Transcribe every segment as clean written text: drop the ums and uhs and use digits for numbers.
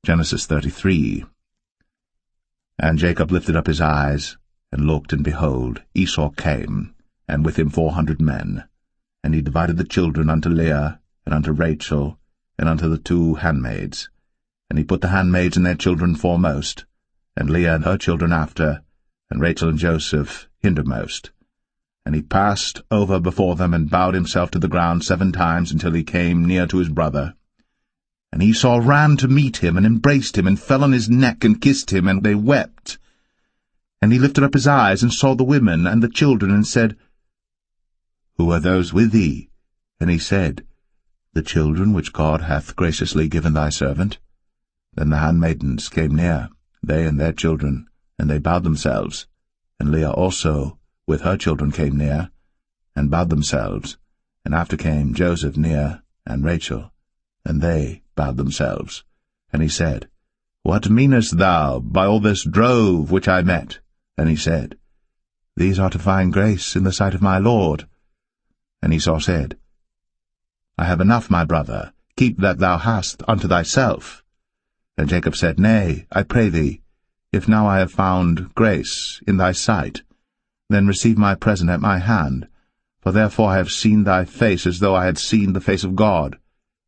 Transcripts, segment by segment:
Genesis 33. And Jacob lifted up his eyes, and looked, and behold, Esau came, and with him 400 men. And he divided the children unto Leah, and unto Rachel, and unto the 2 handmaids. And he put the handmaids and their children foremost, and Leah and her children after, and Rachel and Joseph hindermost. And he passed over before them, and bowed himself to the ground 7 times, until he came near to his brother. And Esau ran to meet him, and embraced him, and fell on his neck, and kissed him, and they wept. And he lifted up his eyes, and saw the women and the children, and said, Who are those with thee? And he said, The children which God hath graciously given thy servant. Then the handmaidens came near, they and their children, and they bowed themselves. And Leah also with her children came near, and bowed themselves. And after came Joseph near, and Rachel, and they bowed themselves. And he said, What meanest thou by all this drove which I met? And he said, These are to find grace in the sight of my Lord. And Esau said, I have enough, my brother, keep that thou hast unto thyself. And Jacob said, Nay, I pray thee, if now I have found grace in thy sight, then receive my present at my hand, for therefore I have seen thy face as though I had seen the face of God,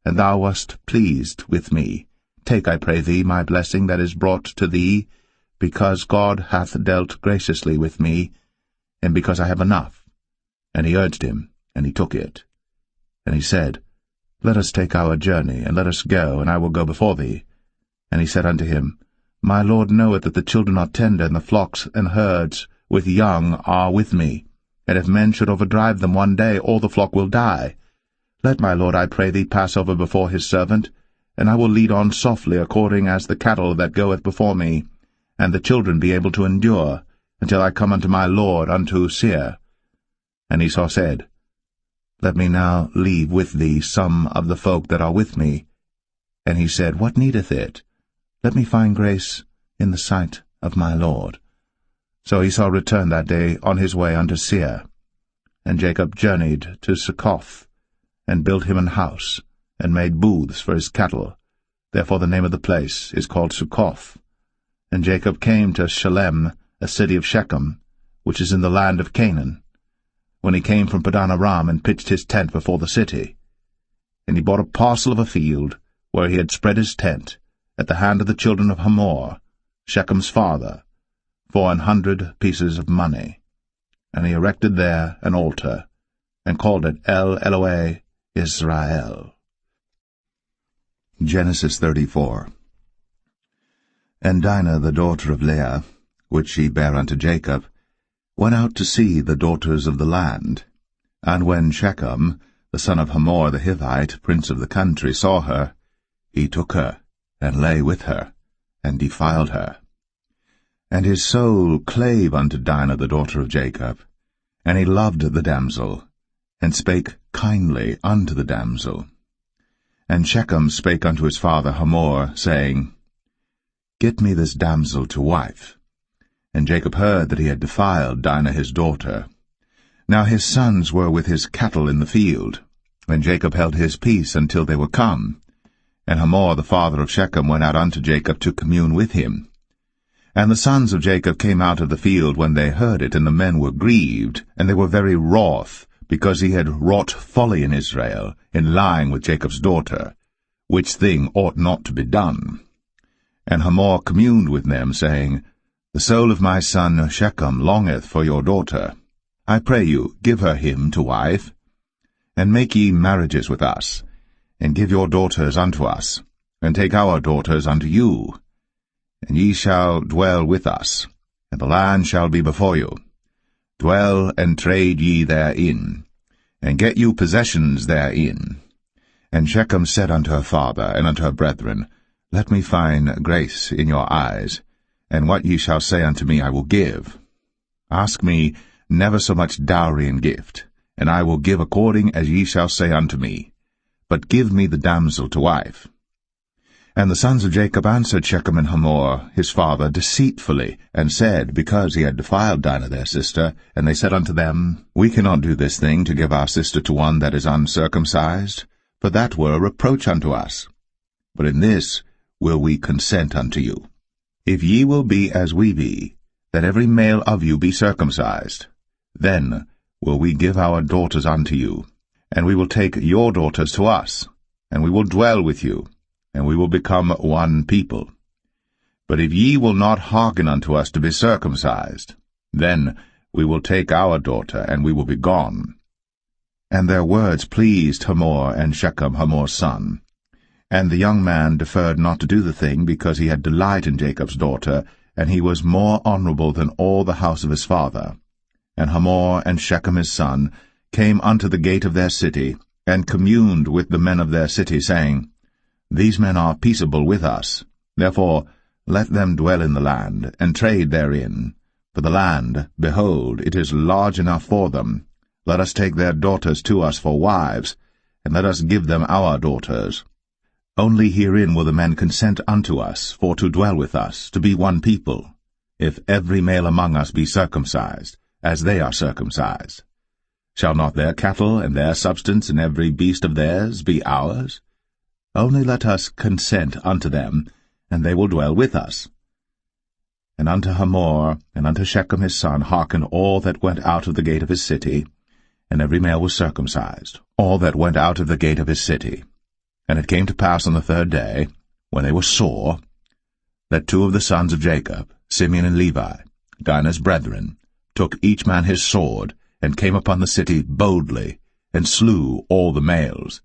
and thou wast pleased with me. Take, I pray thee, my blessing that is brought to thee, because God hath dealt graciously with me, and because I have enough. And he urged him, and he took it. And he said, Let us take our journey, and let us go, and I will go before thee. And he said unto him, My Lord knoweth that the children are tender, and the flocks and herds with young are with me. And if men should overdrive them one day, all the flock will die. Let my Lord, I pray thee, pass over before his servant, and I will lead on softly according as the cattle that goeth before me, and the children be able to endure, until I come unto my Lord unto Seir. And Esau said, Let me now leave with thee some of the folk that are with me. And he said, What needeth it? Let me find grace in the sight of my Lord. So Esau returned that day on his way unto Seir. And Jacob journeyed to Succoth, and built him an house, and made booths for his cattle. Therefore the name of the place is called Succoth. And Jacob came to Shalem, a city of Shechem, which is in the land of Canaan, when he came from Padan Aram, and pitched his tent before the city. And he bought a parcel of a field, where he had spread his tent, at the hand of the children of Hamor, Shechem's father, for 100 pieces of money. And he erected there an altar, and called it El Elohe Israel. Genesis 34. And Dinah the daughter of Leah, which she bare unto Jacob, went out to see the daughters of the land. And when Shechem, the son of Hamor the Hivite, prince of the country, saw her, he took her, and lay with her, and defiled her. And his soul clave unto Dinah the daughter of Jacob, and he loved the damsel, and spake kindly unto the damsel. And Shechem spake unto his father Hamor, saying, Get me this damsel to wife. And Jacob heard that he had defiled Dinah his daughter. Now his sons were with his cattle in the field, and Jacob held his peace until they were come. And Hamor the father of Shechem went out unto Jacob to commune with him. And the sons of Jacob came out of the field when they heard it, and the men were grieved, and they were very wroth, because he had wrought folly in Israel, in lying with Jacob's daughter, which thing ought not to be done. And Hamor communed with them, saying, The soul of my son Shechem longeth for your daughter. I pray you, give her him to wife. And make ye marriages with us, and give your daughters unto us, and take our daughters unto you. And ye shall dwell with us, and the land shall be before you. Dwell and trade ye therein, and get you possessions therein. And Shechem said unto her father and unto her brethren, Let me find grace in your eyes, and what ye shall say unto me I will give. Ask me never so much dowry and gift, and I will give according as ye shall say unto me. But give me the damsel to wife. And the sons of Jacob answered Shechem and Hamor his father deceitfully, and said, because he had defiled Dinah their sister, and they said unto them, We cannot do this thing to give our sister to one that is uncircumcised, for that were a reproach unto us. But in this will we consent unto you. If ye will be as we be, that every male of you be circumcised, then will we give our daughters unto you, and we will take your daughters to us, and we will dwell with you, and we will become one people. But if ye will not hearken unto us to be circumcised, then we will take our daughter, and we will be gone. And their words pleased Hamor and Shechem Hamor's son. And the young man deferred not to do the thing, because he had delight in Jacob's daughter, and he was more honorable than all the house of his father. And Hamor and Shechem his son came unto the gate of their city, and communed with the men of their city, saying, These men are peaceable with us. Therefore let them dwell in the land, and trade therein. For the land, behold, it is large enough for them. Let us take their daughters to us for wives, and let us give them our daughters. Only herein will the men consent unto us, for to dwell with us, to be one people, if every male among us be circumcised, as they are circumcised. Shall not their cattle and their substance and every beast of theirs be ours? Only let us consent unto them, and they will dwell with us. And unto Hamor and unto Shechem his son hearkened all that went out of the gate of his city, and every male was circumcised, all that went out of the gate of his city. And it came to pass on the third day, when they were sore, that two of the sons of Jacob, Simeon and Levi, Dinah's brethren, took each man his sword, and came upon the city boldly, and slew all the males.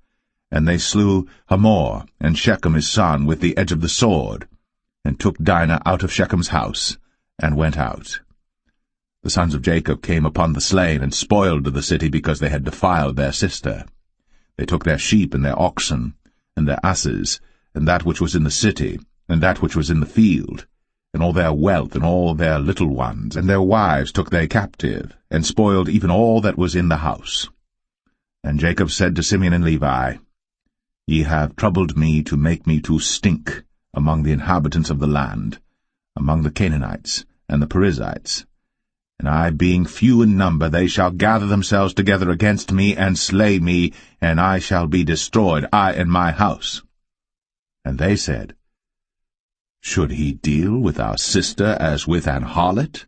And they slew Hamor and Shechem his son with the edge of the sword, and took Dinah out of Shechem's house, and went out. The sons of Jacob came upon the slain, and spoiled the city, because they had defiled their sister. They took their sheep and their oxen, and their asses, and that which was in the city, and that which was in the field, and all their wealth, and all their little ones, and their wives took they captive, and spoiled even all that was in the house. And Jacob said to Simeon and Levi, Ye have troubled me to make me to stink among the inhabitants of the land, among the Canaanites and the Perizzites. And I, being few in number, they shall gather themselves together against me, and slay me, and I shall be destroyed, I and my house. And they said, Should he deal with our sister as with an harlot?